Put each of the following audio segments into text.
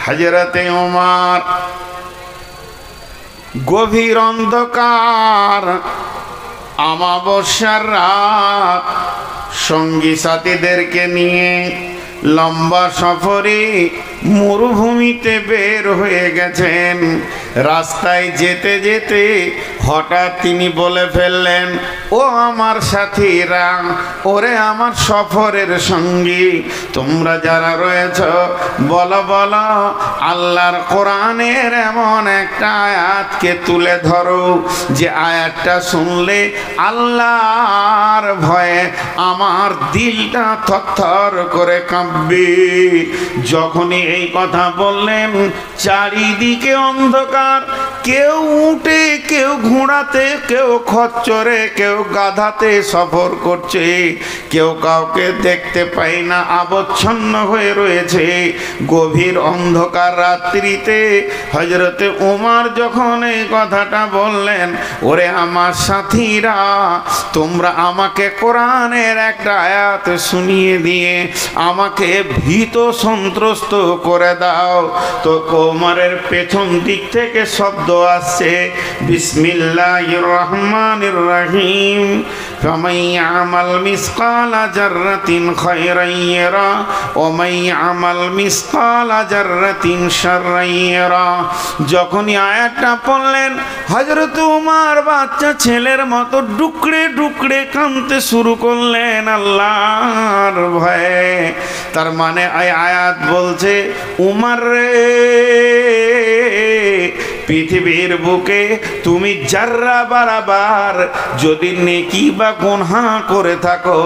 হযরতে ওমর গভীর অন্ধকার আমাবস্যার রাত সঙ্গী সাথীদেরকে নিয়ে লম্বা সফরে মরুভূমিতে বের হয়ে গেছেন। রাস্তায় যেতে যেতে হঠাৎ তিনি বলে ফেললেন, ও আমার সাথীরা, ওরে আমার সফরের সঙ্গী, তোমরা যারা রয়েছ বলো বলো আল্লাহর কোরআনের এমন একটা আয়াতকে তুলে ধরো যে আয়াতটা শুনলে আল্লাহর ভয়ে আমার দিলটা থরথর করে কাঁপবে। যখনই এই কথা বললেন চারিদিকে অন্ধকার, কেউ উঠে, কেউ ঘোড়াতে, কেউ খচ্চরে, কেউ গাধাতে সফর করছে, কেউ কাউকে দেখতে পাই না, আবচ্ছন্ন হয়ে রয়েছে গভীর অন্ধকার রাত্রিতে। হযরতে ওমর যখন এই কথাটা বললেন, ওরে আমার সাথীরা, তোমরা আমাকে কোরআনের একটা আয়াত শুনিয়ে দিয়ে আমাকে ভীত সন্ত্রস্ত করে দাও। তো ওমরের পেছন দিক থেকে শব্দ আসছে, বিসমিল্লাহির রহমানির রহিম, ফামান ইয়ামাল মিসকালা যাররাতিন খায়রান ইয়ারা ওয়া মান ইয়ামাল মিসকালা যাররাতিন শাররান ইয়ারা। যখনই আয়াতটা পড়লেন হযরত ওমর বাচ্চা ছেলের মতো ডুকরে ডুকরে কাঁদতে শুরু করলেন আল্লাহর ভয়ে। তার মানে এই আয়াত বলছে, উমর রে, পৃথিবীর বুকে তুমি যার্রা বারাবার যদি নেকি বা গুনাহ করে থাকো,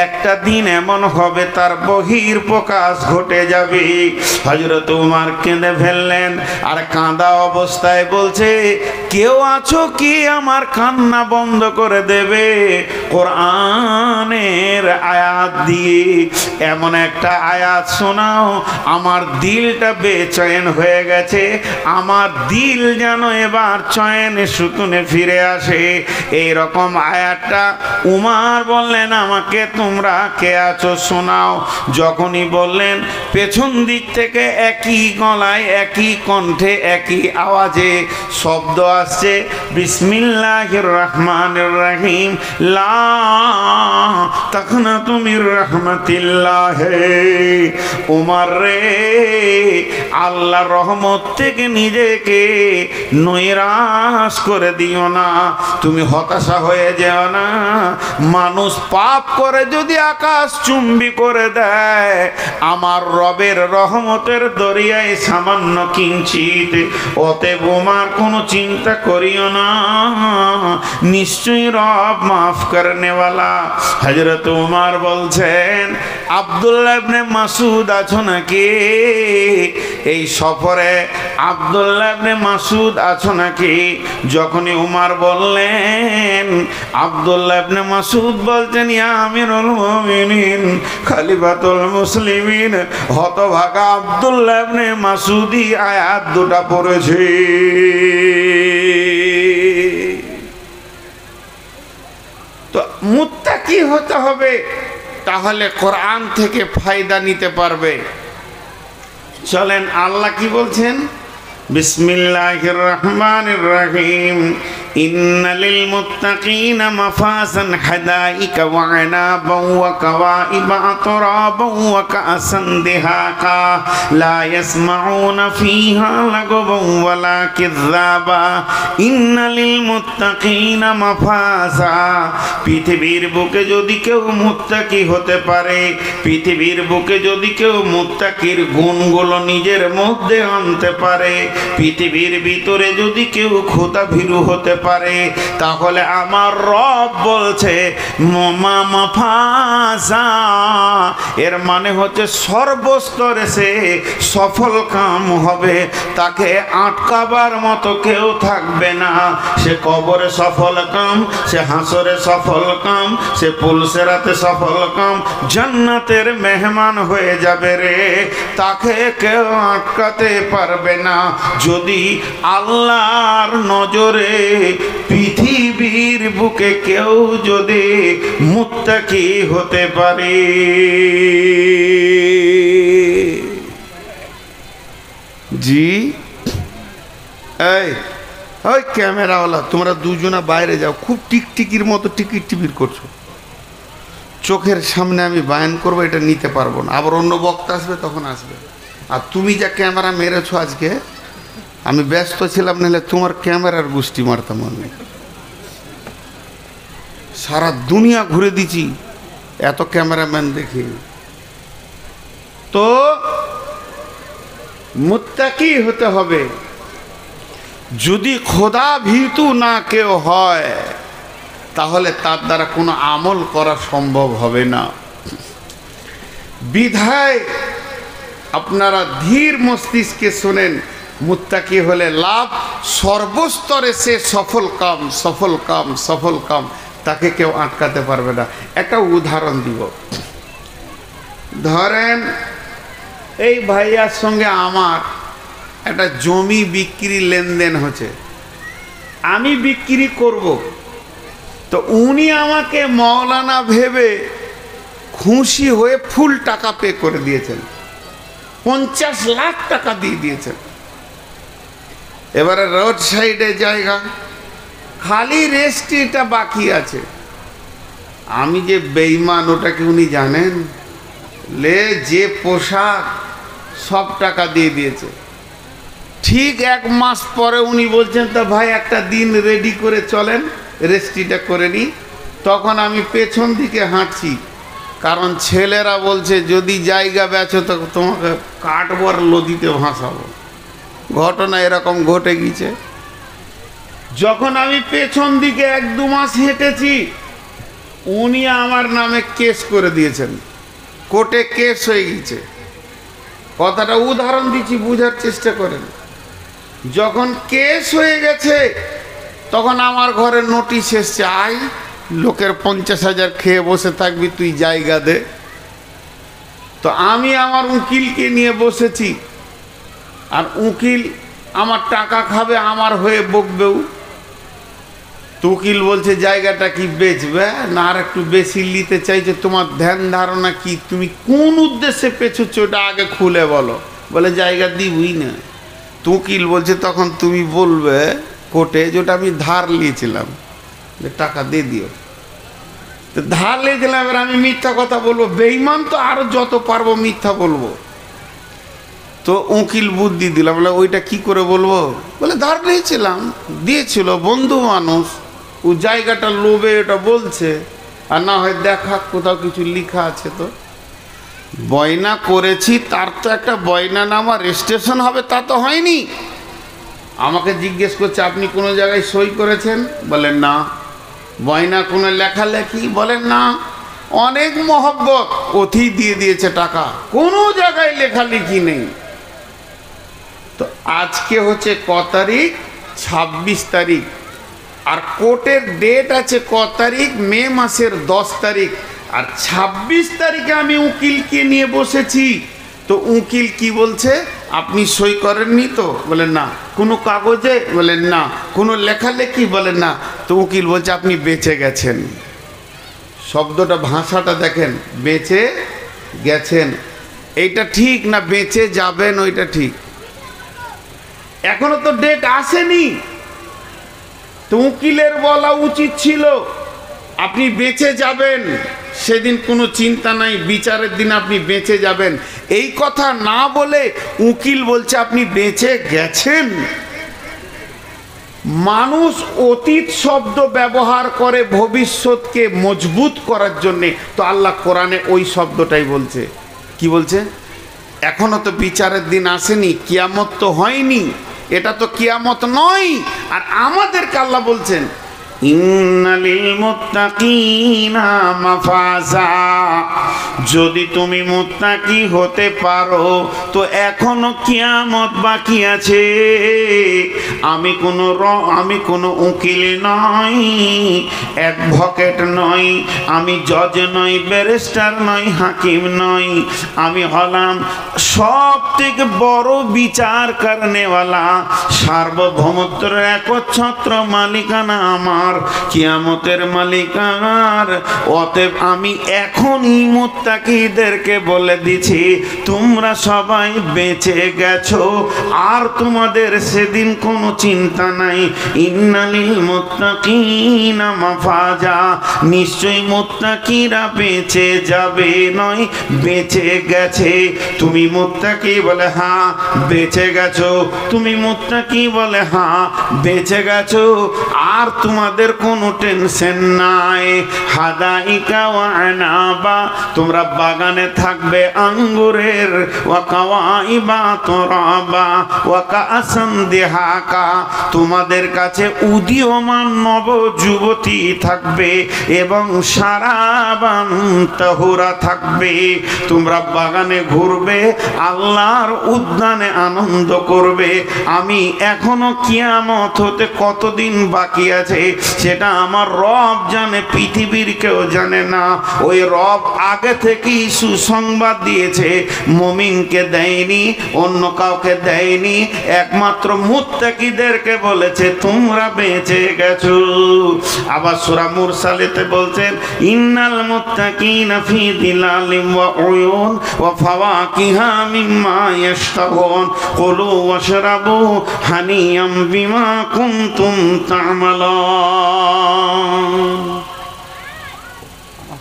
একটা দিন এমন হবে তার বহির প্রকাশ ঘটে যাবে। হযরত ওমর কেঁদে ফেললেন, আর কাঁদা অবস্থায় বলছে, কেউ আছো কি আমার কান্না বন্ধ করে দেবে কোরআনের আয়াত দিয়ে? এমন একটা আয়াত শোনাও, আমার দিলটা বেচৈন হয়ে গেছে, আমার দিল যেন এবার চয়নে সুতুনে ফিরে আসে। এই রকম আয়াতটা উমর বললেন, আমাকে তোমরা কে আছো শোনাও। যখনই বললেন, পেছন দিক থেকে একই গলায়, একই কণ্ঠে, একই আওয়াজে শব্দ আসছে, বিসমিল্লাহির রহমানির রহিম, লা তাকনাতু মির রাহমাতিল্লাহ। উমর রে, আল্লাহর রহমত থেকে নিজেকে নৈরাশ করে দিও না, তুমি হতাশা হয়ে যেও না। মানুষ পাপ করে যদি আকাশ চুম্বি করে দেয়, আমার রবের রহমতের দরিয়ায় সামান্য কিঞ্চিত, অতএব ওমর কোনো চিন্তা করিও না, নিশ্চয়ই রব মাফ করনেওয়ালা। হযরত ওমর বলছেন, আব্দুল্লাহ ইবনে মাসউদ আছো নাকি এই সফরে? আব্দুল্লাহ ইবনে মাসউদ আছো নাকি? যখনই ওমর বললেন, আব্দুল্লাহ ইবনে মাসউদ বলছেন, ইয়া আমিরুল মুমিনিন, খলিফাতুল মুসলিমিন, হতভাগা আব্দুল্লাহ ইবনে মাসউদই আয়াত দুটো পড়েছে। তো মুত্তাকি হতে হবে, তাহলে কোরআন থেকে ফায়দা নিতে পারবে। চলেন আল্লাহ কি বলছেন, বিসমিল্লাহির রহমানির রহিম, ইন্নালিল মুত্তাকিনা মাফাজান হাদাইকা ওয়া আনাবান ওয়া কাওয়াইবা আতরাবান ওয়া কাসান দিহাকা লা ইয়াসমাউনা ফিহা লাগবান ওয়ালা কিযাবা ইন্নালিল মুত্তাকিনা মাফাজা। পৃথিবীর বুকে যদি কেউ মুত্তাকি হতে পারে, পৃথিবীর বুকে যদি কেউ মুত্তাকির গুণগুলো নিজের মধ্যে আনতে পারে, পৃথিবীর ভিতরে যদি কেউ খোদাভীরু হতে পারে, তাহলে আমার রব বলছে মাফাজা, এর মানে হচ্ছে সর্বস্তরে সে সফল কাম হবে, তাকে আটকাবার মতো কেউ থাকবে না। সে কবরে সফল কাম, সে হাসরে সফল কাম, সে পুলসেরাতে সফল কাম, জান্নাতের মেহমান হয়ে যাবে রে, তাকে কেউ আটকাতে পারবে না। যদি আল্লাহর নজরে পৃথিবীর বুকে কেউ যদি মুত্তাকি হতে পারে, জি এই ওই ক্যামেরাওয়ালা, তোমরা দুজনা বাইরে যাও, খুব টিকটিকির মতো টিকিট টিপির করছো। চোখের সামনে আমি বায়ান করবো, এটা নিতে পারবো না। আবার অন্য বক্তা আসবে, তখন আসবে। আর তুমি যা ক্যামেরা মেরেছো আজকে, আমি ব্যস্ত ছিলাম, নাহলে তোমার ক্যামেরার গোষ্ঠী মারতাম আমি। সারা দুনিয়া ঘুরে দিছি এত ক্যামেরাম্যান দেখি। তো মুত্তাকি হতে হবে। যদি খোদা ভীতু না কেউ হয়, তাহলে তার দ্বারা কোনো আমল করা সম্ভব হবে না। বিধায় আপনারা ধীর মস্তিষ্কে শোনেন, মুত্তাকি হলে লাভ সর্বস্তরে, সে সফল কাম সফল কাম সফল কাম, তাকে কেউ আটকাতে পারবে না। একটা উদাহরণ দিব। ধরেন এই ভাইয়ার সঙ্গে আমার একটা জমি বিক্রি লেনদেন হচ্ছে, আমি বিক্রি করব, তো উনি আমাকে মৌলানা ভেবে খুশি হয়ে ফুল টাকা পে করে দিয়েছেন, 50 লাখ টাকা দিয়ে দিয়েছেন। এবারে রোড সাইডে জায়গা খালি, রেস্ট্রিটা বাকি আছে। আমি যে বেঈমান ওটা কি উনি জানেন? লে যে পোশাক সব টাকা দিয়ে দিয়েছে। ঠিক 1 মাস পরে উনি বলছেন, তা ভাই একটা দিন রেডি করে চলেন, রেস্ট্রিটা করে নিই। তখন আমি পেছন দিকে হাঁটছি, কারণ ছেলেরা বলছে যদি জায়গা বেচো তো তোমাকে কাঠবর নদীতে ভাসাবো। ঘটনা এরকম ঘটে গিয়েছে। যখন আমি পেছন দিকে 1-2 মাস হেঁটেছি, উনি আমার নামে কেস করে দিয়েছেন, কোর্টে কেস হয়ে গেছে। কথাটা উদাহরণ দিচ্ছি, বুঝার চেষ্টা করেন। যখন কেস হয়ে গেছে, তখন আমার ঘরে নোটিশ এসছে, আয় লোকের 50,000 খেয়ে বসে থাকবি, তুই জায়গা দে। তো আমি আমার উকিলকে নিয়ে বসেছি, আর উকিল আমার টাকা খাবে, আমার হয়ে বকবেও। তো উকিল বলছে জায়গাটা কি বেচবে না আর একটু বেশি নিতে চাইছে, তোমার ধ্যান ধারণা কি, তুমি কোন উদ্দেশ্যে পেছুচ্ছ ওটা আগে খুলে বলো। বলে জায়গা দিবই না। তো উকিল বলছে তখন তুমি বলবে কোর্টে যে ওটা আমি ধার নিয়েছিলাম, যে টাকা দিয়ে দিও। তো ধার নিয়েছিলাম, এবার আমি মিথ্যা কথা বলবো, বেঈমান তো আরো যত পারবো মিথ্যা বলবো। তো উকিল বুদ্ধি দিলাম, বলে ওইটা কি করে বলবো? বলে ধার নিয়েছিলাম, দিয়েছিল, বন্ধু মানুষ, ও জায়গাটা লোভে এটা বলছে, আর না হয় দেখা কোথাও কিছু লেখা আছে। তো বয়না করেছি, তার তো একটা বয়নানামা রেজিস্ট্রেশন হবে, তা তো হয়নি। আমাকে জিজ্ঞেস করছে আপনি কোনো জায়গায় সই করেছেন? বলেন না। বয়না কোনো লেখালেখি? বলেন না। অনেক মহব্বত, অতি দিয়ে দিয়েছে টাকা, কোনো জায়গায় লেখালেখি নেই। তো আজকে হচ্ছে ক তারিখ? 26 তারিখ। আর কোর্টের ডেট আছে ক তারিখ? মে মাসের 10 তারিখ। আর 26 তারিখে আমি উকিলকে নিয়ে বসেছি। তো উকিল কি বলছে, আপনি সই করেননি তো? বলেন না। কোনো কাগজে? বলেন না। কোনো লেখালেখি? বলেন না। তো উকিল বলছে আপনি বেঁচে গেছেন। শব্দটা, ভাষাটা দেখেন, বেঁচে গেছেন। এইটা ঠিক না বেঁচে যাবেন ওইটা ঠিক? এখনো তো ডেট আসেনি। তো উকিলের বলা উচিত ছিল আপনি বেঁচে যাবেন, সেদিন কোনো চিন্তা নাই, বিচারের দিন আপনি বেঁচে যাবেন। এই কথা না বলে উকিল বলছে আপনি বেঁচে গেছেন। মানুষ অতীত শব্দ ব্যবহার করে ভবিষ্যৎকে মজবুত করার জন্যে। তো আল্লাহ কোরআনে ওই শব্দটাই বলছে। কি বলছে? এখনো তো বিচারের দিন আসেনি, কিয়ামত তো হয়নি, এটা তো কিয়ামত নয়। আর আমাদেরকে আল্লাহ বলছেন ইন্নালিল মুত্তাকিনা মাফাজা, যদি তুমি মুত্তাকি হতে পারো তো এখনো কিয়ামত বাকি আছে। আমি কোনো উকিল নই, অ্যাডভোকেট নই, আমি জজ নই, ব্যারিস্টার নই, হাকিম নই, আমি হলাম সব থেকে বড় বিচার করনেওয়ালা, সার্বভৌমত্বের একচ্ছত্র মালিকানা আমার। আমার, কিয়ামতের মালিক আমার। অতএব আমি এখনই মুত্তাকিদেরকে বলে দিছি, তোমরা সবাই বেঁচে গেছো, আর তোমাদের সেদিন কোনো চিন্তা নাই। ইন্নালিল মুত্তাকিনা মাফাজা, নিশ্চয়ই মুত্তাকিরা বেঁচে যাবে, নয় বেঁচে গেছে। তুমি মুত্তাকি বলে হ্যাঁ বেঁচে গেছো, তুমি মুত্তাকি বলে হ্যাঁ বেঁচে গেছো, আর তোমাদের কোনো টেনশন নাই। হাদাইকা ওয়া আনাবা, তোমরা বাগানে থাকবে আঙ্গুরের। ওয়া কাওয়াইবা তুরাবা ওয়া কাআসান দিহাকা, তোমাদের কাছে উদীয়মান নব যুবতী থাকবে এবং সারাবান তাহুরা থাকবে। তোমরা বাগানে ঘুরবে, আল্লাহর উদ্যানে আনন্দ করবে। আমি এখনো কিয়ামত হতে কতদিন বাকি আছে সেটা আমার রব জানে, পৃথিবীর কেউ জানে না। ওই রব আগে থেকেই সুসংবাদ দিয়েছে, মুমিনকে দেয়নি, অন্য কাউকে দেয়নি, একমাত্র মুত্তাকিদেরকে বলেছে তোমরা বেঁচে গেছো। আবার সূরা মুরসালেতে বলছেন, ইন্নাল মুত্তাকিনা ফি দিলালিন ওয়া উয়ুন ওয়া ফাওয়াকিহা মিম্মা ইয়াশতাহুন কুলু ওয়াশরাবু হানিয়াম বিমা কুনতুম তা'মালুন।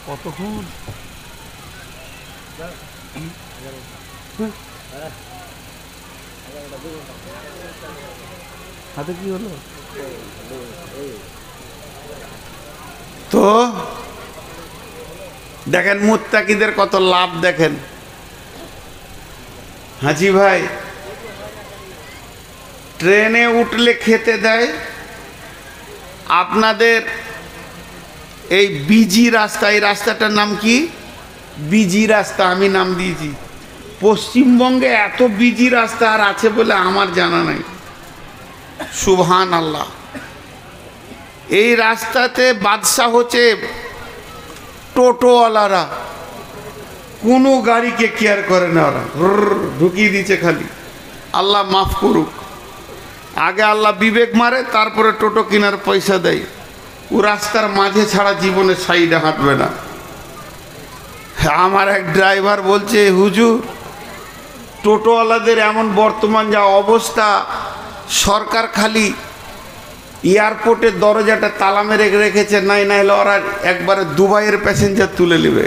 কতক্ষণ হাতে কি হলো? তো দেখেন মুত্তাকিদের কত লাভ দেখেন। হাজি ভাই, ট্রেনে উঠলে খেতে দেয়। আপনাদের এই বিজি রাস্তা, এই রাস্তাটার নাম কি? বিজি রাস্তা আমি নাম দিয়েছি। পশ্চিমবঙ্গে এত বিজি রাস্তা আর আছে বলে আমার জানা নাই। সুবহান আল্লাহ। এই রাস্তাতে বাদশা হচ্ছে টোটোওয়ালারা, কোনো গাড়িকে কেয়ার করে না, ওরা ঢুকিয়ে দিচ্ছে খালি। আল্লাহ মাফ করুক। আগে আল্লাহ বিবেক মারে, তারপরে টোটো কেনার পয়সা দেয়। ও রাস্তার মাঝে ছাড়া জীবনে সাইডে হাঁটবে না। আমার এক ড্রাইভার বলছে, হুজুর টোটোওয়ালাদের এমন বর্তমান যা অবস্থা, সরকার খালি এয়ারপোর্টের দরজাটা তালা মেরে রেখেছে, নাই নাইলে ওরা একবারে দুবাইয়ের প্যাসেঞ্জার তুলে নেবে।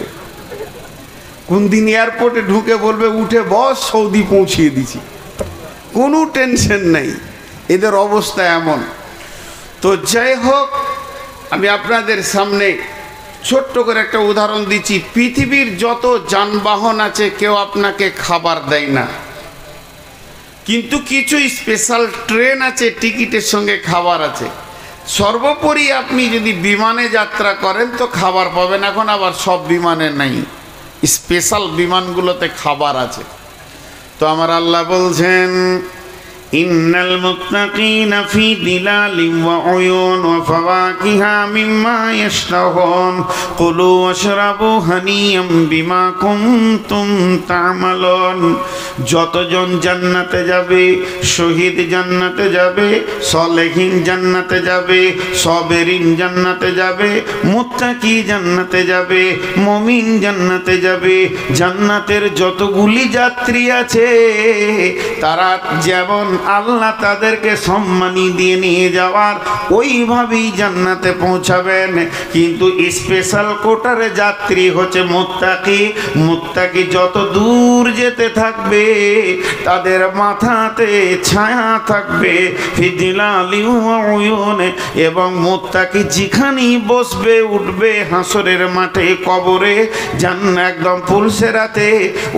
কোন দিন এয়ারপোর্টে ঢুকে বলবে উঠে বস, সৌদি পৌঁছিয়ে দিছি, কোনো টেনশন নেই। এদের অবস্থা এমন। তো যাই হোক, আমি আপনাদের সামনে ছোট্ট করে একটা উদাহরণ দিচ্ছি। পৃথিবীর যত যানবাহন আছে কেউ আপনাকে খাবার দেয় না, কিন্তু কিছু স্পেশাল ট্রেন আছে, টিকিটের সঙ্গে খাবার আছে। সর্বোপরি আপনি যদি বিমানে যাত্রা করেন তো খাবার পাবেন। এখন আবার সব বিমানে নাই, স্পেশাল বিমানগুলোতে খাবার আছে। তো আমার আল্লাহ বলছেন, ইন্নাল মুত্তাকিনা ফি দিলালিন ওয়া উয়ুন ওয়া ফাওয়াকিহা মিম্মা ইয়াশতাহুন কুলু ওয়াশরাবু হানিয়াম বিমা কুনতুম তা'মালুন। যতজন জান্নাতে যাবে, শহীদ জান্নাতে যাবে, সালেহিন জান্নাতে যাবে, সাবেরিন জান্নাতে যাবে, মুত্তাকি জান্নাতে যাবে, মুমিন জান্নাতে যাবে। জান্নাতের যতগুলি যাত্রী আছে তারা যেমন আল্লাহ তাদেরকে সম্মানী দিয়ে নিয়ে যাওয়ার, ওইভাবেই জান্নাতে পৌঁছাবেন। কিন্তু স্পেশাল কোটারে যাত্রী হচ্ছে মুত্তাকি। মুত্তাকি যত দূর যেতে থাকবে তাদের মাথাতে ছায়া থাকবে ফিজিলালিন ওয়া উয়ুন, এবং মুত্তাকি যেখানেই বসবে উঠবে হাসরের মাঠে, কবরে, জান্নাত একদম পুলসেরাতে,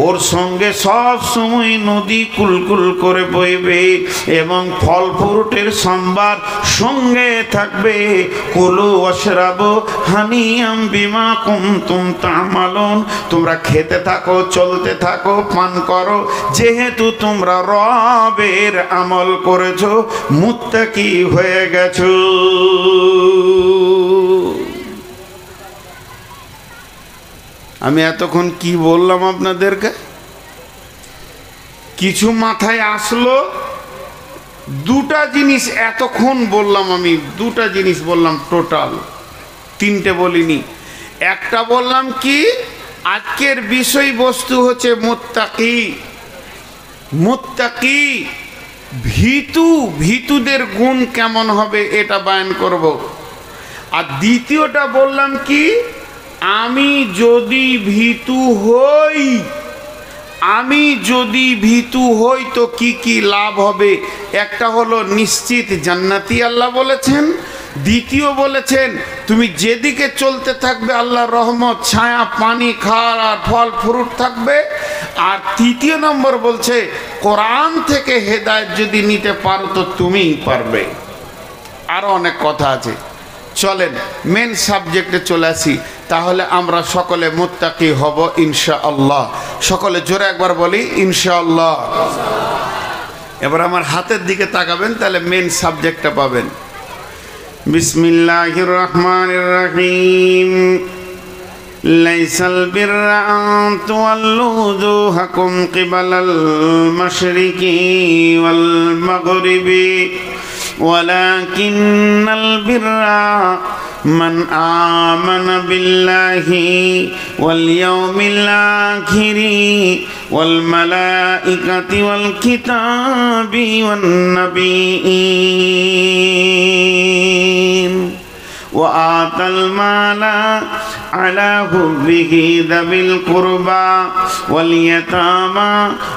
ওর সঙ্গে সব সময় নদী কুলকুল করে বইবে এবং ফল ফ্রুটের সম্ভার সঙ্গে থাকবে। কুলু ওয়াশরাবু হানিয়াম বিমা কুনতুম তা'মালুন। তোমরা খেতে থাকো, চলতে থাকো, পান করো, যেহেতু তোমরা রবের আমল করেছো, মুত্তাকি হয়ে গেছো। আমি এতক্ষণ কি বললাম আপনাদেরকে? কিছু মাথায় আসলো, দুটা জিনিস এতক্ষণ বললাম, আমি দুটা জিনিস বললাম, টোটাল তিনটে বলিনি। একটা বললাম কি, আজকের বিষয়বস্তু হচ্ছে মুত্তাকি। মুত্তাকি ভীতু, ভীতুদের গুণ কেমন হবে এটা বয়ান করব। আর দ্বিতীয়টা বললাম কি, আমি যদি ভীতু হই, আমি যদি ভীতু হই তো কি কি লাভ হবে। একটা হলো নিশ্চিত জান্নাতি আল্লাহ বলেছেন, দ্বিতীয় বলেছেন তুমি যেদিকে চলতে থাকবে আল্লাহর রহমত, ছায়া, পানি, খাওয়ার আর ফল ফ্রুট থাকবে। আর তৃতীয় নম্বর বলছে কোরআন থেকে হেদায়েত যদি নিতে পারো তো তুমিই পারবে। আরো অনেক কথা আছে, চলেন মেন সাবজেক্টে চলে আসি। তাহলে আমরা সকলে মুত্তাকি হব ইনশাআল্লাহ। সকলে জোরে একবার বলি ইনশাআল্লাহ। এবার আমার হাতের দিকে তাকাবেন, তাহলে মেন সাবজেক্টটা পাবেন। বিসমিল্লাহির রহমানির রহিম। লাইসাল বিররা আন তুওয়াল্লু ওজুহাকুম কিবালাল মাশরিকি ওয়াল মাগরিবি ওয়ালাকিন্নাল বিররা মান আমানা বিল্লাহি ওয়াল ইয়াউমিল আখিরি ওয়াল মালাইকাতি ওয়াল কিতাবি ওয়ান নাবিয়্যিন ওয়া আতাল মালা আলা হুব্বিহি যাবিল কুরবা ওয়াল ইয়াতামা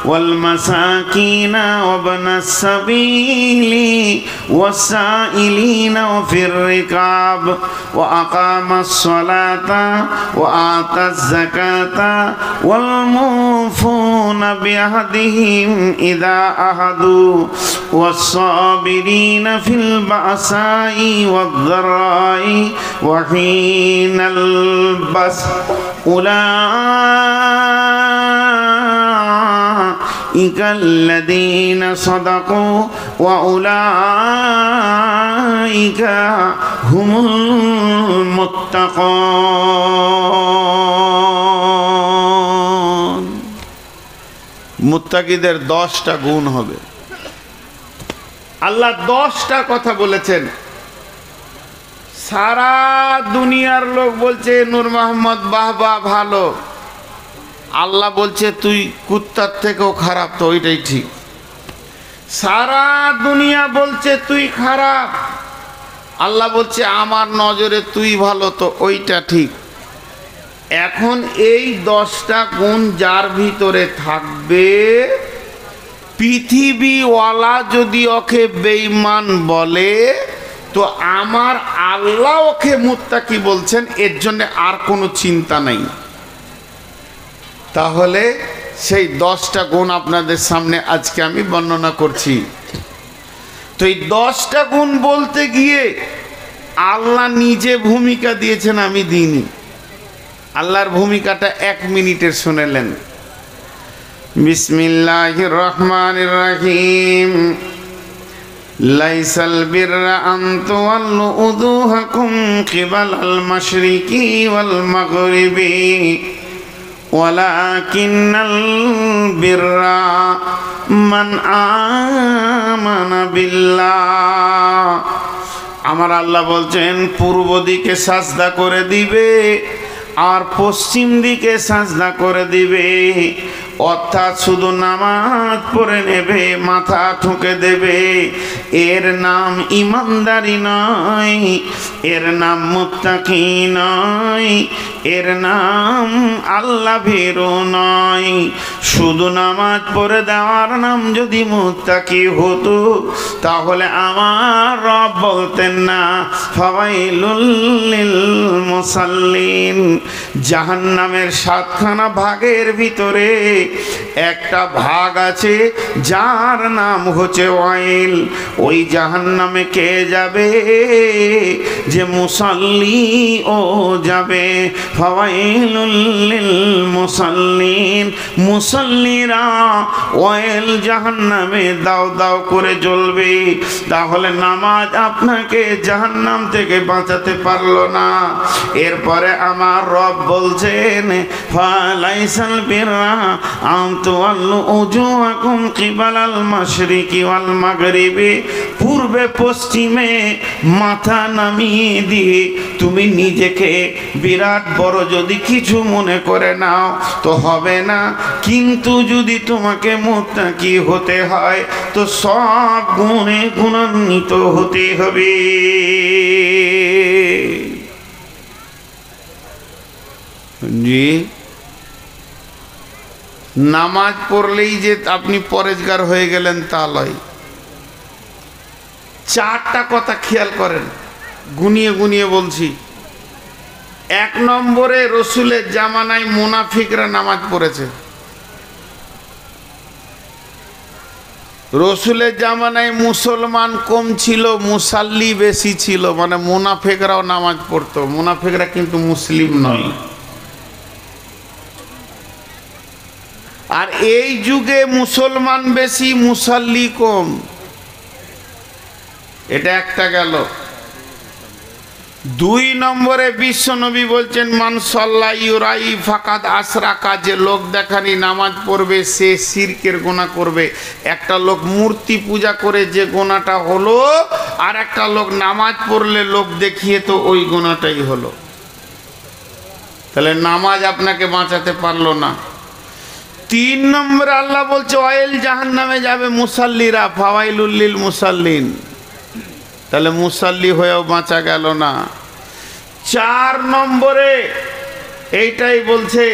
ওয়াল মাসাকিনা ওয়া ইবনাস সাবিলি ওয়াসাইলিনা ফির রিকাব ওয়া আকামাস সালাতা ওয়া আতাজ যাকাতা ওয়াল মুফুনা বিআহদিহিম ইযা আহাদু ওয়াস সাবিরিনা ফিল বাসাই ওয়াদ দারাই ওয়া হিনাল বাস উলাইকাল্লাযীনা সাদাকু ওয়া উলাইকা হুমুল মুত্তাকুন। মুত্তাকিদের 10টা গুণ হবে। আল্লাহ 10টা কথা বলেছেন। সারা দুনিয়ার লোক বলছে নূর মোহাম্মদ বাহবা ভালো, আল্লাহ বলছে তুই কুত্তার থেকেও খারাপ, তো ওইটাই ঠিক। সারা দুনিয়া বলছে তুই খারাপ, আল্লাহ বলছে আমার নজরে তুই ভালো, তো ওইটা ঠিক। এখন এই 10টা গুণ যার ভিতরে থাকবে, পৃথিবীওয়ালা যদি ওকে বেঈমান বলে তো আমার আল্লাহ ওকে মুত্তাকি বলছেন, এর জন্য আর কোনো চিন্তা নাই। তাহলে সেই 10টা গুণ আপনাদের সামনে আজকে আমি বর্ণনা করছি। তো এই 10টা গুণ বলতে গিয়ে আল্লাহ নিজে ভূমিকা দিয়েছেন, আমি দিইনি। আল্লাহর ভূমিকাটা 1 মিনিটের শুনেলেন। বিসমিল্লাহির রহমানির রহিম। লাইসাল বিররা আন তুওয়াল্লু উজুহাকুম কিবালাল মাশরিকি ওয়াল মাগরিবি ওয়ালাকিন্নাল বিররা মান আমানা বিল্লাহ। আমার আল্লাহ বলছেন পূর্ব দিকে সাজদা করে দিবে আর পশ্চিম দিকে সাজদা করে দিবে, অর্থাৎ শুধু নামাজ পড়ে নেবে, মাথা ঠুকে দেবে। এর নাম ইমানদারি নয়, এর নাম মুত্তাকি নয়, এর নাম আল্লাহ ভীরু নয়। শুধু নামাজ পড়ে দেওয়ার নাম যদি মুত্তাকি হতো তাহলে আমার রব বলতেন না ফাওয়াইলুল লিল মুসাল্লিন। জাহান্নামের 7খানা ভাগের ভিতরে একটা ভাগ আছে যার নাম হচ্ছে ওয়াইল। ওই জাহান্নামে কে যাবে? যে মুসাল্লি ও যাবে। ফাওয়াইলুল লিল মুসাল্লিন, মুসাল্লিরা ওয়াইল জাহান্নামে দাও দাও করে জ্বলবে। তাহলে নামাজ আপনাকে জাহান্নাম থেকে বাঁচাতে পারলো না। এরপরে আমার রব বলছেন ফালাইসাল বিররা আন তুওয়াল্লু উজুহাকুম কিবালাল মাশরিকি ওয়াল মাগরিবি, পূর্বে পশ্চিমে মাথা নামিয়ে দিয়ে তুমি নিজেকে বিরাট বড় যদি কিছু মনে করে নাও তো হবে না। কিন্তু যদি তোমাকে মুত্তাকি হতে হয় তো সব গুণে গুণান্বিত হতে হবে। জি, নামাজ পড়লেই যে আপনি পরেজগার হয়ে গেলেন তা লয়। চারটা কথা খেয়াল করেন, গুনিয়ে গুনিয়ে বলছি। 1 নম্বরে রসুলের জামানায় মুনাফিকরা নামাজ পড়েছে। রসুলের জামানায় মুসলমান কম ছিল, মুসাল্লি বেশি ছিল, মানে মুনাফিকরাও নামাজ পড়তো। মুনাফিকরা কিন্তু মুসলিম নয়। আর এই যুগে মুসলমান বেশি, মুসাল্লি কম। এটা একটা গেল। 2 নম্বরে বিশ্বনবী বলছেন মান সাল্লা ইউরাই ফাকাদ আশরাকা, যে লোক দেখানি নামাজ পড়বে সে শিরকের গুনাহ করবে। একটা লোক মূর্তি পূজা করে যে গুনাহটা হলো, আর একটা লোক নামাজ পড়লে লোক দেখিয়ে তো ওই গুনাহটাই হলো। তাহলে নামাজ আপনাকে বাঁচাতে পারলো না। 3 নম্বরে আল্লাহ বলছে ওয়াইল জাহান্নামে যাবে মুসাল্লিরা, ফাওয়াইলুল লিল মুসাল্লিন। তাহলে মুসাল্লি হয়েও বাঁচা গেল না। 4 নম্বরে এইটাই বলছে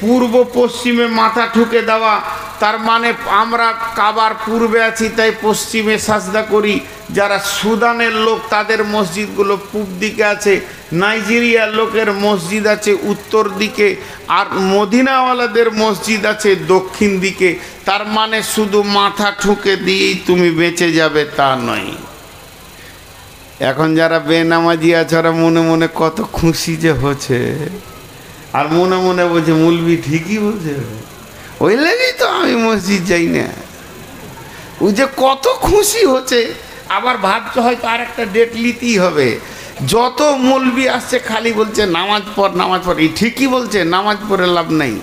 পূর্ব পশ্চিমে মাথা ঠুকে দেওয়া। তার মানে আমরা কাবার পূর্বে আছি তাই পশ্চিমে সাজদা করি। যারা সুদানের লোক তাদের মসজিদগুলো পূব দিকে আছে, নাইজেরিয়ার লোকের মসজিদ আছে উত্তর দিকে, আর মদিনাওয়ালাদের মসজিদ আছে দক্ষিণ দিকে। তার মানে শুধু মাথা ঠুকে দিয়েই তুমি বেঁচে যাবে তা নয়। এখন যারা বেনামাজি আছে ওরা মনে মনে কত খুশি যে হচ্ছে, আর মনে মনে বলছে মুলবি ঠিকই বলছে, ওই লাগেই তো আমি মসজিদ যাই না। ওই যে কত খুশি হচ্ছে, আবার ভাবছে হয়তো আর একটা ডেট নিতেই হবে। যত মৌলবি আসছে খালি বলছে নামাজ পড় নামাজ পড়। এই ঠিকই বলছে, নামাজ পড়ে লাভ নাই।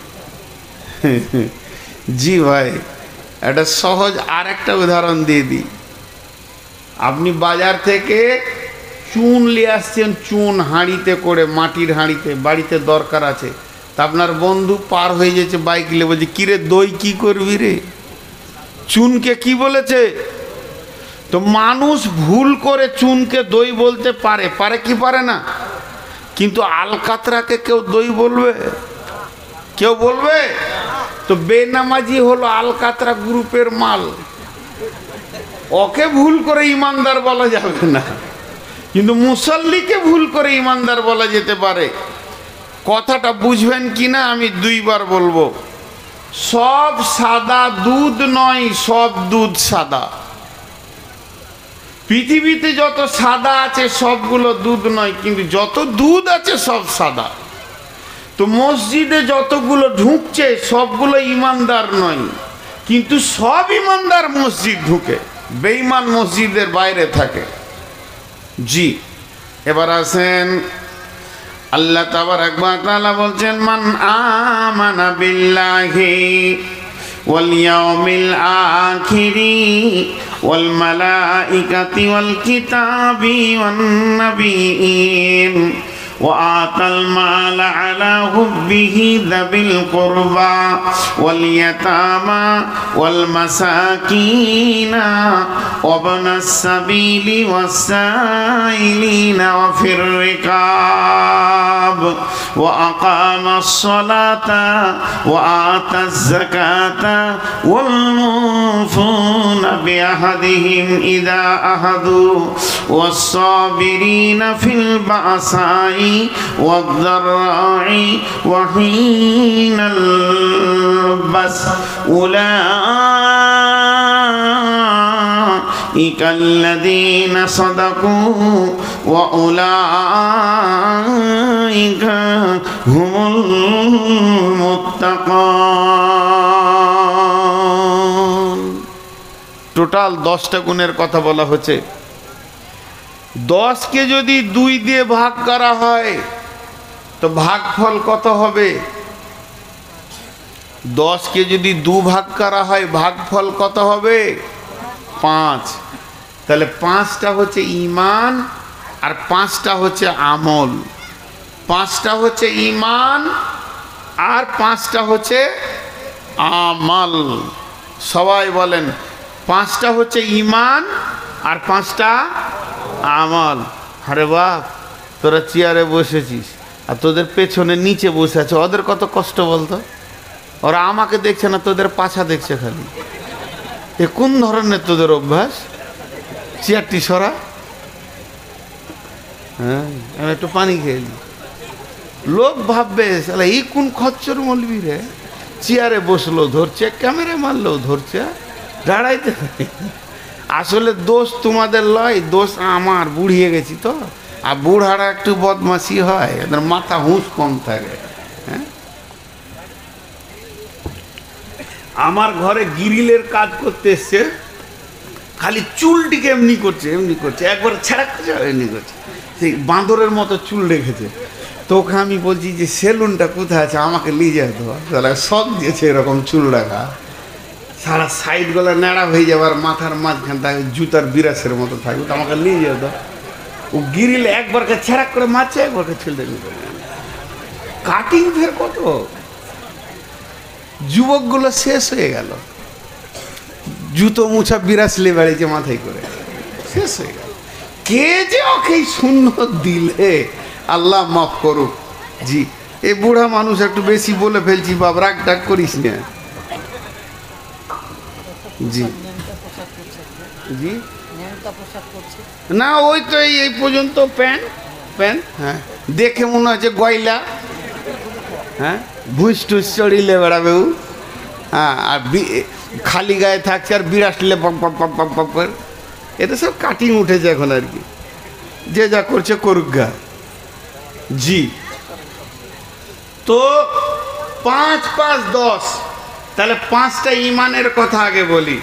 জি ভাই, একটা সহজ আর একটা উদাহরণ দিয়ে দিই। আপনি বাজার থেকে চুন নিয়ে আসছেন, চুন হাঁড়িতে করে, মাটির হাঁড়িতে, বাড়িতে দরকার আছে। তা আপনার বন্ধু পার হয়ে যাচ্ছে বাইক নিয়ে, বলছে কিরে দই কি করবি রে? চুনকে কি বলেছে? তো মানুষ ভুল করে চুনকে দই বলতে পারে, পারে কি পারে না? কিন্তু আলকাতরাকে কেউ দই বলবে? কেউ বলবে? তো বেনামাজি হলো আলকাতরা গ্রুপের মাল, ওকে ভুল করে ইমানদার বলা যাবে না, কিন্তু মুসাল্লিকে ভুল করে ইমানদার বলা যেতে পারে। কথাটা বুঝবেন কিনা আমি 2 বার বলবো। সব সাদা দুধ নয়, সব দুধ সাদা। পৃথিবীতে যত সাদা আছে সবগুলো দুধ নয়, কিন্তু যত দুধ আছে সব সাদা। তো মসজিদে যতগুলো ঢুকছে সবগুলো ইমানদার নয়, কিন্তু সব ইমানদার মসজিদ ঢুকে, বেঈমান মসজিদের বাইরে থাকে। জি, এবার আসেন আল্লাহ তাবারাক ওয়া তাআলা বলছেন মান আমানা বিল্লাহি ওয়াল ইয়াউমিল আখিরি ওয়াল মালাইকাতি ওয়াল কিতাবি ওয়ান নাবিয়্যিন وآتى المال على حبه ذوي القربى واليتامى والمساكين وابن السبيل والسائلين وفي الرقاب وأقام الصلاة وآتى الزكاة والموفون بعهدهم إذا عاهدوا والصابرين في البأساء والضراء وحين البأس ইকাল্লাযীনা সাদাকু ওয়া উলাইকা হুমুল মুত্তাকুন। টোটাল 10টা গুণের কথা বলা হচ্ছে। 10কে যদি 2 দিয়ে ভাগ করা হয় তো ভাগফল কত হবে? 10কে যদি 2 ভাগ করা হয় ভাগফল কত হবে? 5। তাহলে 5টা হচ্ছে ঈমান আর 5টা হচ্ছে আমল। 5টা হচ্ছে ঈমান আর 5টা হচ্ছে আমল। সবাই বলেন, 5টা হচ্ছে ঈমান আর 5টা আমল। আরে বাপ, তোরা চেয়ারে বসেছিস আর তোদের পেছনে নিচে বসে আছে, ওদের কত কষ্ট বলতো? ওরা আমাকে দেখছে না, তোদের পাছা দেখছে খালি। এ কোন ধরনের তোদের অভ্যাস? চেয়ারটি সরা। হ্যাঁ, আমি একটু পানি খেয়ে নি। লোক ভাববে শালা এই কোন খচ্চর মৌলবি রে, চেয়ারে বসলো ধরছে, ক্যামেরা মারলেও ধরছে, দাঁড়াইতে। আসলে দোষ তোমাদের লয়, দোষ আমার, বুড়িয়ে গেছি তো। আর বুড়ারা একটু বদমাশি হয়, এদের মাথা হুঁশ কম থাকে। হ্যাঁ, আমার ঘরে গ্রিলের কাজ করতে এসছে, খালি চুলটিকে এমনি করছে, এমনি করছে, একবার ছেড়া করছে, এমনি করছে, সেই বাঁদরের মতো চুল রেখেছে। তো ওকে আমি বলছি যে সেলুনটা কোথায় আছে, আমাকে নিয়ে যেত। তাহলে শখ দিয়েছে এরকম চুল রাখা, সারা সাইডগুলো ন্যাড়া হয়ে যাবে আর মাথার মাঝখান থাকে জুতার বিরাসের মতো থাকবে, তো আমাকে নিয়ে যেত। ও গিরিলে একবারকে ছেড়া করে মারছে, একবারকে ছেলে নিয়ে কাটিং ফের কত যুবকগুলো শেষ হয়ে গেল, জুতো মুছা বিরাসলে বেড়েছে মাথায় করে, শেষ হয়ে গেল। কে যে ওকে সুন্নত দিলে, আল্লাহ মাফ করুক। জি, এই বুড়া মানুষ একটু বেশি বলে ফেলছি, বাপ রাগ ডাক করিস না। জি জি, না ওই তো এই পর্যন্ত প্যান্ট প্যান্ট, হ্যাঁ দেখে মনে হচ্ছে গয়লা। হ্যাঁ, ভুস টুস চড়িলে বেড়াবে ও। হ্যাঁ, আর খালি গায়ে থাকছে আর বিরাসলে pop pop pop pop pop করে। এটা সব কাটিং উঠেছে এখন আর কি, যে যা করছে করুক গা। জি, তো 5 5 10, তাহলে 5টা ঈমানের কথা আগে বলি।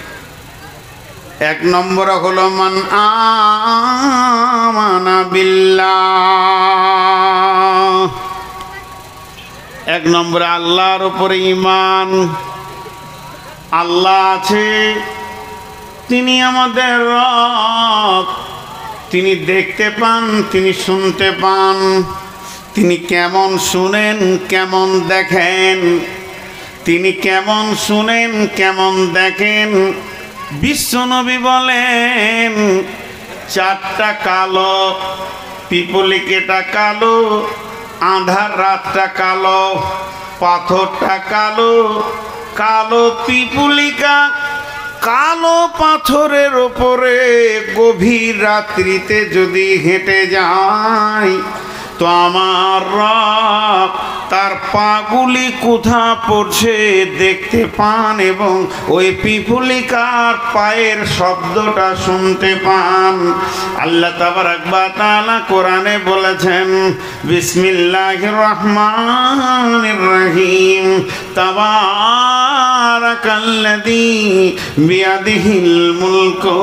1 নম্বর হলো মান আমানা বিল্লাহ। 1 নম্বরে আল্লাহর উপরে ঈমান। আল্লাহ আছে, তিনি আমাদের রব, তিনি দেখতে পান, তিনি শুনতে পান, তিনি কেমন শুনেন কেমন দেখেন, তিনি কেমন শুনেন কেমন দেখেন। বিশ্বনবী বলেন 4টা কালো, পিপলিকেটা কালো, আঁধার রাতটা কালো, পাথরটা কালো, কালো পিপুলিকা কালো পাথরের ওপরে গভীর রাত্রিতে যদি হেঁটে যায় তো আমার রব তার পাগুলি কোথা পড়ছে দেখতে পান এবং ওই পিপুলিকার পায়ের শব্দটা শুনতে পান। আল্লাহ তাবারাক ওয়া তাআলা কোরআনে বলেছেন, বিসমিল্লাহির রহমানির রহিম, তাবারাকাল্লাযী বিয়াদিহিল মুলকু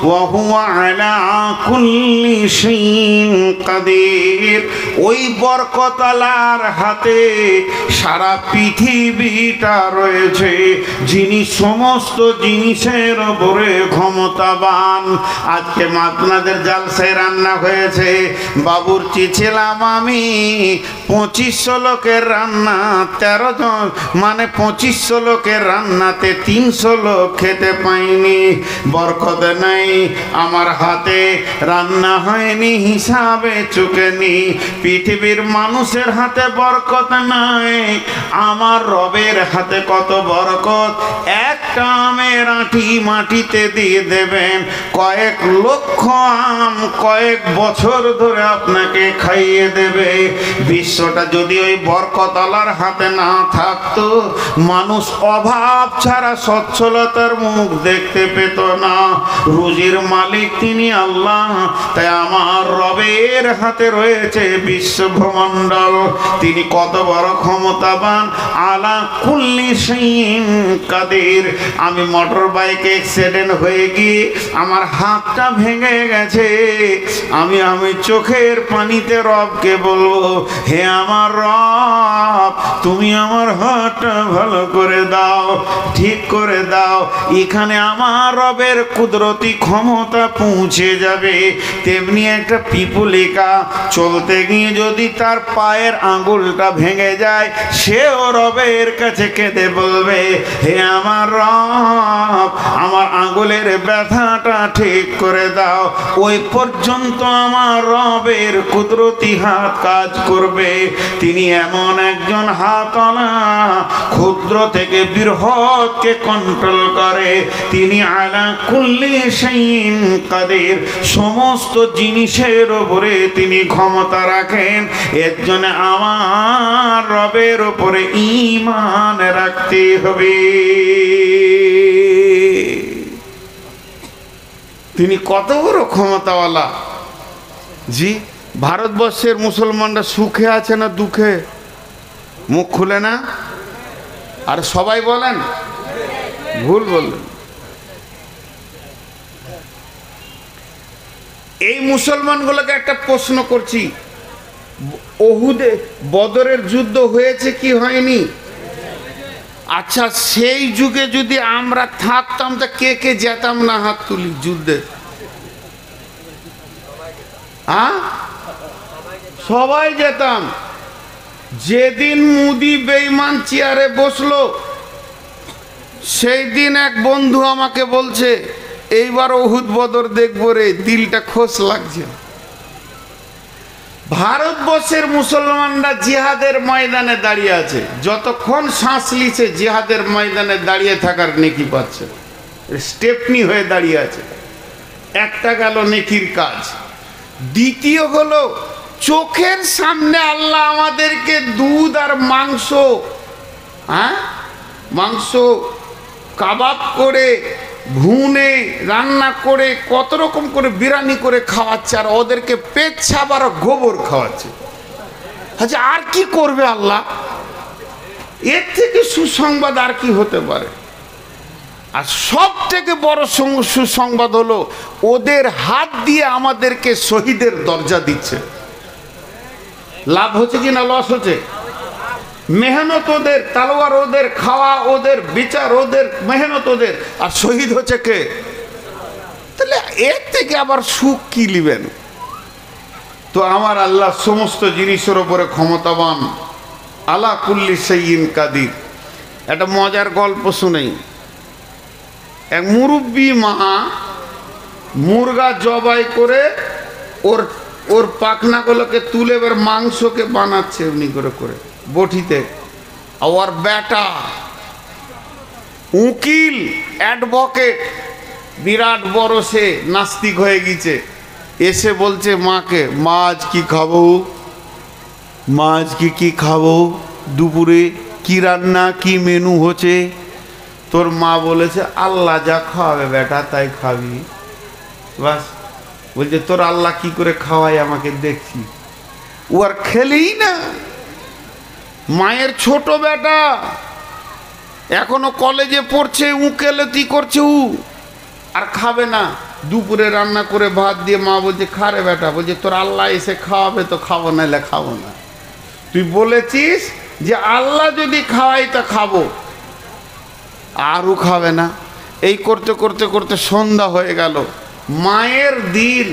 ওয়া হুয়া আলা কুল্লি শাইইন কাদির। ওই বরকতওয়ালার হাতে সারা পৃথিবীটা রয়েছে, যিনি সমস্ত জিনিসের উপরে ক্ষমতাবান। আজকে আপনাদের জালসায় রান্না হয়েছে, বাবুর্চি ছিলাম আমি, 2500 লোকের রান্না, 13 জন মানে 2500 লোকের রান্নাতে 300 লোক খেতে পাইনি। বরকত নাই, আমার হাতে রান্না হয়নি, হিসাবে চুকেনি। পৃথিবীর মানুষের হাতে বরকত নাই, আমার রবের হাতে কত বরকত। একটা আমের আঁটি মাটিতে দিয়ে দেবেন, কয়েক লক্ষ আম কয়েক বছর ধরে আপনাকে খাইয়ে দেবে। বিশ্বটা যদি ওই বরকতওয়ালার হাতে না থাকতো, মানুষ অভাব অভাব ছাড়া সচ্ছলতার মুখ দেখতে পেত না। রুজির মালিক তিনি আল্লাহ, তাই আমার রবের হাতে রয়েছে বিশ্ব ব্রহ্মাণ্ডল। তিনি কত বড় ক্ষমতাবান, আলা কুল্লি শাইইন কাদির। আমি মোটর বাইকে অ্যাক্সিডেন্ট হয়ে গিয়ে আমার হাতটা ভেঙে গেছে, আমি চোখের পানিতে রবকে বলবো, হে আমার রব, তুমি আমার হাতটা ভালো করে দাও, ঠিক করে দাও। এখানে আমার রবের কুদরতি ক্ষমতা পৌঁছে যাবে। তেমনি একটা পিপুলিকা চলতে গিয়ে যদি তার পায়ের আঙ্গুলটা ভেঙে যায়, সেও রবের কাছে কেঁদে বলবে, হে আমার রব, আমার আঙ্গুলের ব্যথাটা ঠিক করে দাও। ওই পর্যন্ত আমার রবের কুদরতি হাত কাজ করবে। তিনি এমন একজন হাতওয়ালা, ক্ষুদ্র থেকে বৃহৎকে কন্ট্রোল করে। তিনি আলা কুল্লি শাইইন কাদির, সমস্ত জিনিসের উপরে তিনি ক্ষমতা রাখেন। এর জন্য আমার রবের উপরে ঈমান রাখতে হবে। তিনি কত বড় ক্ষমতাওয়ালা। জি, ভারতবর্ষের মুসলমানরা সুখে আছে না দুঃখে? মুখ খুলে না, আর সবাই বলেন ভুল বললেন। এই মুসলমানগুলোকে একটা প্রশ্ন করছি, ওহুদে বদরের যুদ্ধ হয়েছে কি হয়নি? আচ্ছা, সেই যুগে যদি আমরা থাকতাম তা কে কে যেতাম না? হাত তুলি যুদ্ধে। সবাই যেতাম। যেদিন মুদি বেঈমান চেয়ারে বসলো, সেই দিন এক বন্ধু আমাকে বলছে, এইবার ওহুদ বদর দেখবো রে, দিলটা খোশ লাগছে। ভারতবর্ষের মুসলমানরা জিহাদের ময়দানে দাঁড়িয়ে আছে, যতক্ষণ শ্বাস লিছে জিহাদের ময়দানে দাঁড়িয়ে থাকার নেকি পাচ্ছে, স্টেপনি হয়ে দাঁড়িয়ে আছে। একটা গেল নেকির কাজ। দ্বিতীয় হলো, চোখের সামনে আল্লাহ আমাদেরকে দুধ আর মাংস, মাংস কাবাব করে, ভুনে রান্না করে, কত রকম করে বিরিয়ানি করে খাওয়াচ্ছে, আর ওদেরকে পেচ্ছাপ আর গোবর খাওয়াচ্ছে। আচ্ছা, আর কি করবে আল্লাহ? এর থেকে সুসংবাদ আর কি হতে পারে? আর সব থেকে বড় সুসংবাদ হলো, ওদের হাত দিয়ে আমাদেরকে শহীদের দরজা দিচ্ছে। লাভ হচ্ছে কি না লস হচ্ছে? মেহনত ওদের, তালোয়ার ওদের, খাওয়া ওদের, বিচার ওদের, মেহনত ওদের, আর শহীদ হচ্ছে কে? তাহলে এর থেকে আবার সুখ কি লিবেন? তো আমার আল্লাহ সমস্ত জিনিসের উপরে ক্ষমতাবান, আলা কুল্লি শাইইন কাদির। একটা মজার গল্প শুনেই। এক মুরব্বী মা মুরগা জবাই করে ওর পাখনাগুলোকে তুলে এবার মাংসকে বানাচ্ছে এমনি করে করে বটিতে। আর বেটা উকিল, অ্যাডভোকেট, বিরাট বড়, সে নাস্তিক হয়ে গেছে, এসে বলছে মাকে, মা আজ কি খাবো? মা আজকে কি খাবো? দুপুরে কি রান্না, কি মেনু হচ্ছে? তোর মা বলেছে, আল্লাহ যা খাওয়াবে বেটা তাই খাবি। বাস। বলছে, তোর আল্লাহ কি করে খাওয়াই আমাকে দেখছি। ও আর খেলেই না। মায়ের ছোট বেটা এখনো কলেজে পড়ছে, উকেলতি করছে, আর খাবে না। দুপুরে রান্না করে ভাত দিয়ে মা বলছে, খা রে বেটা। বলছে, তোর আল্লাহ এসে খাওয়াবে তো খাবো, নাহলে খাবো না। তুই বলেছিস যে আল্লাহ যদি খাওয়াই তা খাবো, আরও খাবে না। এই করতে করতে করতে সন্ধ্যা হয়ে গেল। মায়ের দিল,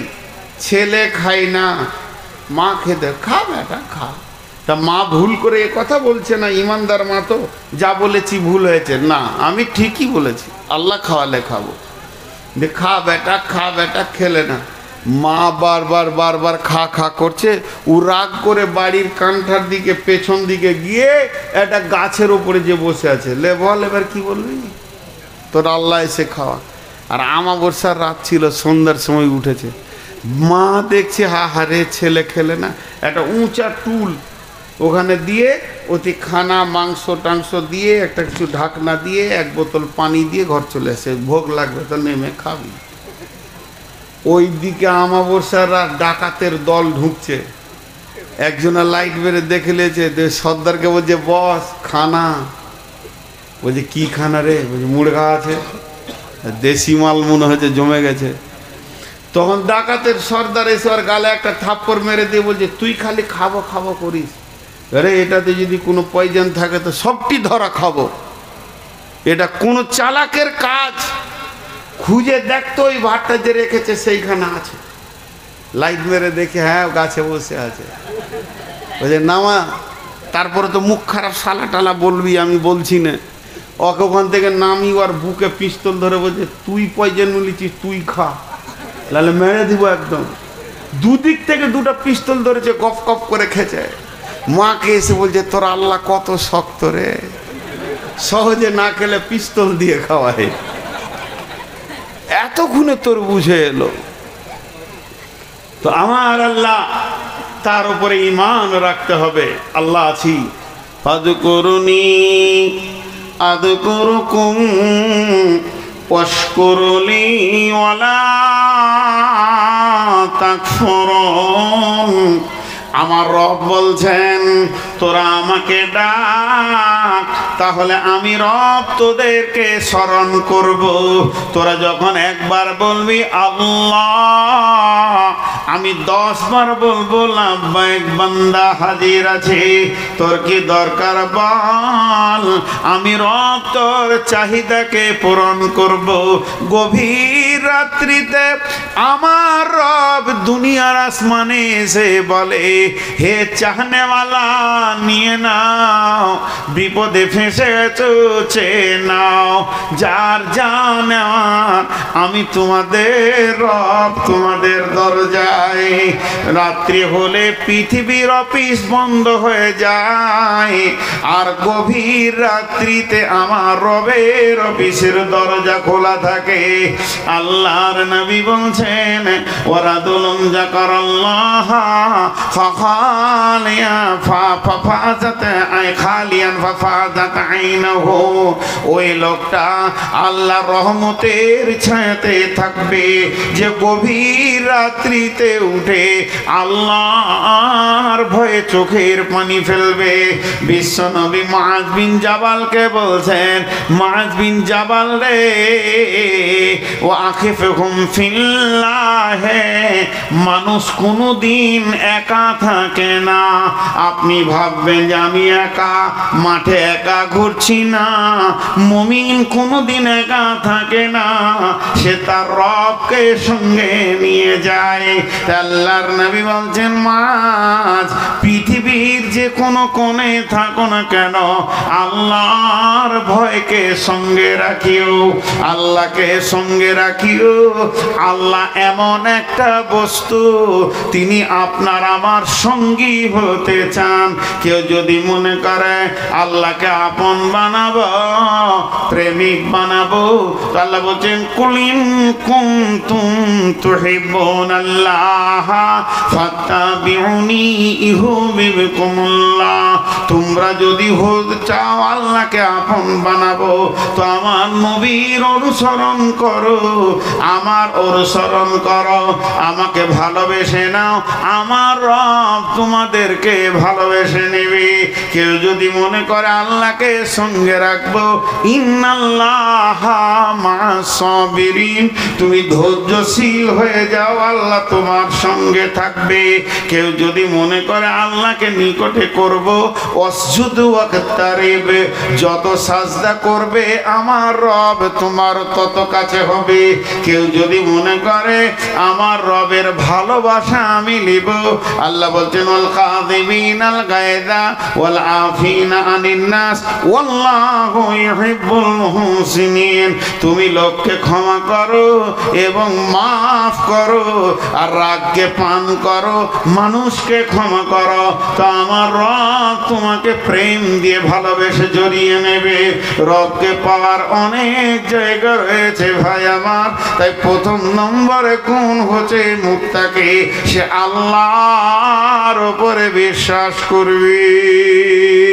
ছেলে খাই না, মা খেতে, খা বেটা খা। তা মা ভুল করে এ কথা বলছে না, ইমানদার মা তো, যা বলেছি ভুল হয়েছে না, আমি ঠিকই বলেছি, আল্লাহ খাওয়ালে খাবো। খা বেটা, খা বেটা, খেলে না। মা বারবার বারবার খা খা করছে। ও রাগ করে বাড়ির কান্ঠার দিকে, পেছন দিকে গিয়ে একটা গাছের ওপরে যে বসে আছে, লে বল এবার কি বলবি? তোর আল্লাহ এসে খাওয়া। আর আমাবস্যার রাত ছিল, সন্ধ্যার সময় উঠেছে। মা দেখছে, হা হারে ছেলে খেলে না। একটা উঁচা টুল ওখানে দিয়ে অতি খানা মাংস টাংস দিয়ে একটা কিছু ঢাকনা দিয়ে এক বোতল পানি দিয়ে ঘর চলে আসে, ভোগ লাগবে তো নেমে খাবি। ওই দিকে আমাবস্যার ডাকাতের দল ঢুকছে, একজনের লাইট বেড়ে দেখে নিয়েছে, সর্দারকে বলছে বস খানা। বলছে কি খানা রে? বলছে মুড়গা আছে, দেশি মাল মনে হচ্ছে জমে গেছে। তখন ডাকাতের সর্দার এসে আর গালে একটা থাপ্পড় মেরে দিয়ে বলছে তুই খালি খাবো খাবো করিস, আরে এটাতে যদি কোনো পয়জন থাকে তো সবটি ধরা খাবো। এটা কোনো চালাকের কাজ, খুঁজে দেখতো ওই ভাতটা যে রেখেছে সেইখানে আছে। লাইট মেরে দেখে হ্যাঁ গাছে বসে আছে। বলছে নামা, তারপরে তো মুখ খারাপ সালা টালা বলবি, আমি বলছি না। ওকে ওখান থেকে নামি ওর বুকে পিস্তল ধরে বলছে তুই পয়জন মিলিছিস তুই খা, নাহলে মেরে দিব একদম। দুদিক থেকে দুটো পিস্তল ধরেছে, কপ কপ করে খেছে। মাকে এসে বলছে তোর আল্লাহ কত শক্ত রে, সহজে না খেলে পিস্তল দিয়ে খাওয়ায়। এতক্ষণে তোর বুঝে এলো। তো আমার আল্লাহ, তার উপরে ঈমান রাখতে হবে। আল্লাহ আছি, ফাযকুরুনি আযকুরুকুম ওয়াশকুরুলি ওয়ালা তাকফুরুন। আমার রব বলছেন তোরা আমাকে ডাক, তাহলে আমি রব তোদেরকে স্মরণ করব। তোরা যখন একবার বলবি আল্লাহ, আমি 10 বার বলবো লাব্বাইক বান্দা হাজির আছে, তোর কি দরকার বল, আমি রব তোর চাহিদাকে পূরণ করব। গভীর রাত্রিতে আমার রব দুনিয়ার আসমানে এসে বলে হে চাহনেওয়ালা নিয়ে নাও, বিপদে ফেঁসে গেছো চেয়ে নাও, যার যা নেওয়ার আমি তোমাদের রব তোমাদের দরজায়। রাত্রি হলে পৃথিবীর অফিস বন্ধ হয়ে যায়, আর গভীর রাত্রিতে আমার রবের অফিসের দরজা খোলা থাকে। আল্লাহর নবী বলছেন ওয়ারাদুলুন যাকারাল্লাহ ফাখালিয়া ফাফাজাত খালিয়ান ফাফাজাত আইনাহু। ওই লোকটা আল্লাহর রহমতের ছায়াতে থাকবে, যে গভীর রাত্রিতে উঠে আল্লাহর ভয়ে চোখের পানি ফেলবে। বিশ্বনবী মুআয বিন জাবালকে বলছেন মুআয বিন জাবাল রে, ওয়া আখিফুহুম ফিল্লাহ, মানুষ কোনোদিন একা থাকে না। আপনি ভাববেন যে আমি একা মাঠে একা ঘুরছি না, মুমিন কোনোদিন একা থাকে না, সে তার রবকে সঙ্গে নিয়ে যায়। আল্লাহর নবী বলছেন মুআয, পৃথিবীর যে কোনো কোণে থাকো না কেন আল্লাহর ভয়কে সঙ্গে রাখিও, আল্লাহকে সঙ্গে রাখিও। আল্লাহ এমন একটা বস্তু, তিনি আপনার আমার সঙ্গী হতে চান। কেউ যদি মনে করে আল্লাহকে আপন বানাবো, প্রেমিক বানাবো, আল্লাহ বলছেন কুলিন কুনতুম তুহিব্বুনাল্লাহ ফাত্তাবিউনি ইউহিব্বুকুমুল্লাহ। তোমরা যদি হতে চাও আল্লাহকে আপন বানাবো তো আমার নবীর অনুসরণ করো, আমার অনুসরণ করো, আমাকে ভালোবেসে নাও, আমার রব তোমাদেরকে ভালোবেসে নেবে। কেউ যদি মনে করে আল্লাহকে সঙ্গে রাখবো, ইন্নাল্লাহা মা'আস সাবিরিন, তুমি ধৈর্যশীল হয়ে যাও, আল্লাহ তোমার সঙ্গে থাকবে। কেউ যদি মনে করে আল্লাহকে নিকটে করব, ওয়াসজুদু ওয়াকতারিব, যত সাজদা করবে আমার রব তোমার তত কাছে হবে। কেউ যদি মনে করে আমার রবের ভালোবাসা আমি নিব, আল্লাহ বলছেন ওয়াল কাযিমিনাল গায়যা ওয়াল আফিনা আনিন নাস ওয়াল্লাহু ইউহিব্বুল মুহসিনিন। তুমি লোককে ক্ষমা করো এবং মাফ করো, আর রাগকে পান করো, মানুষকে ক্ষমা করো, তো আমার রব তোমাকে প্রেম দিয়ে ভালোবেসে জড়িয়ে নেবে। রবকে পাওয়ার অনেক জায়গা রয়েছে ভাই আমার, তাই প্রথম নম্বরে কোন হচ্ছে মুত্তাকি, সে আল্লাহর উপরে বিশ্বাস করবে।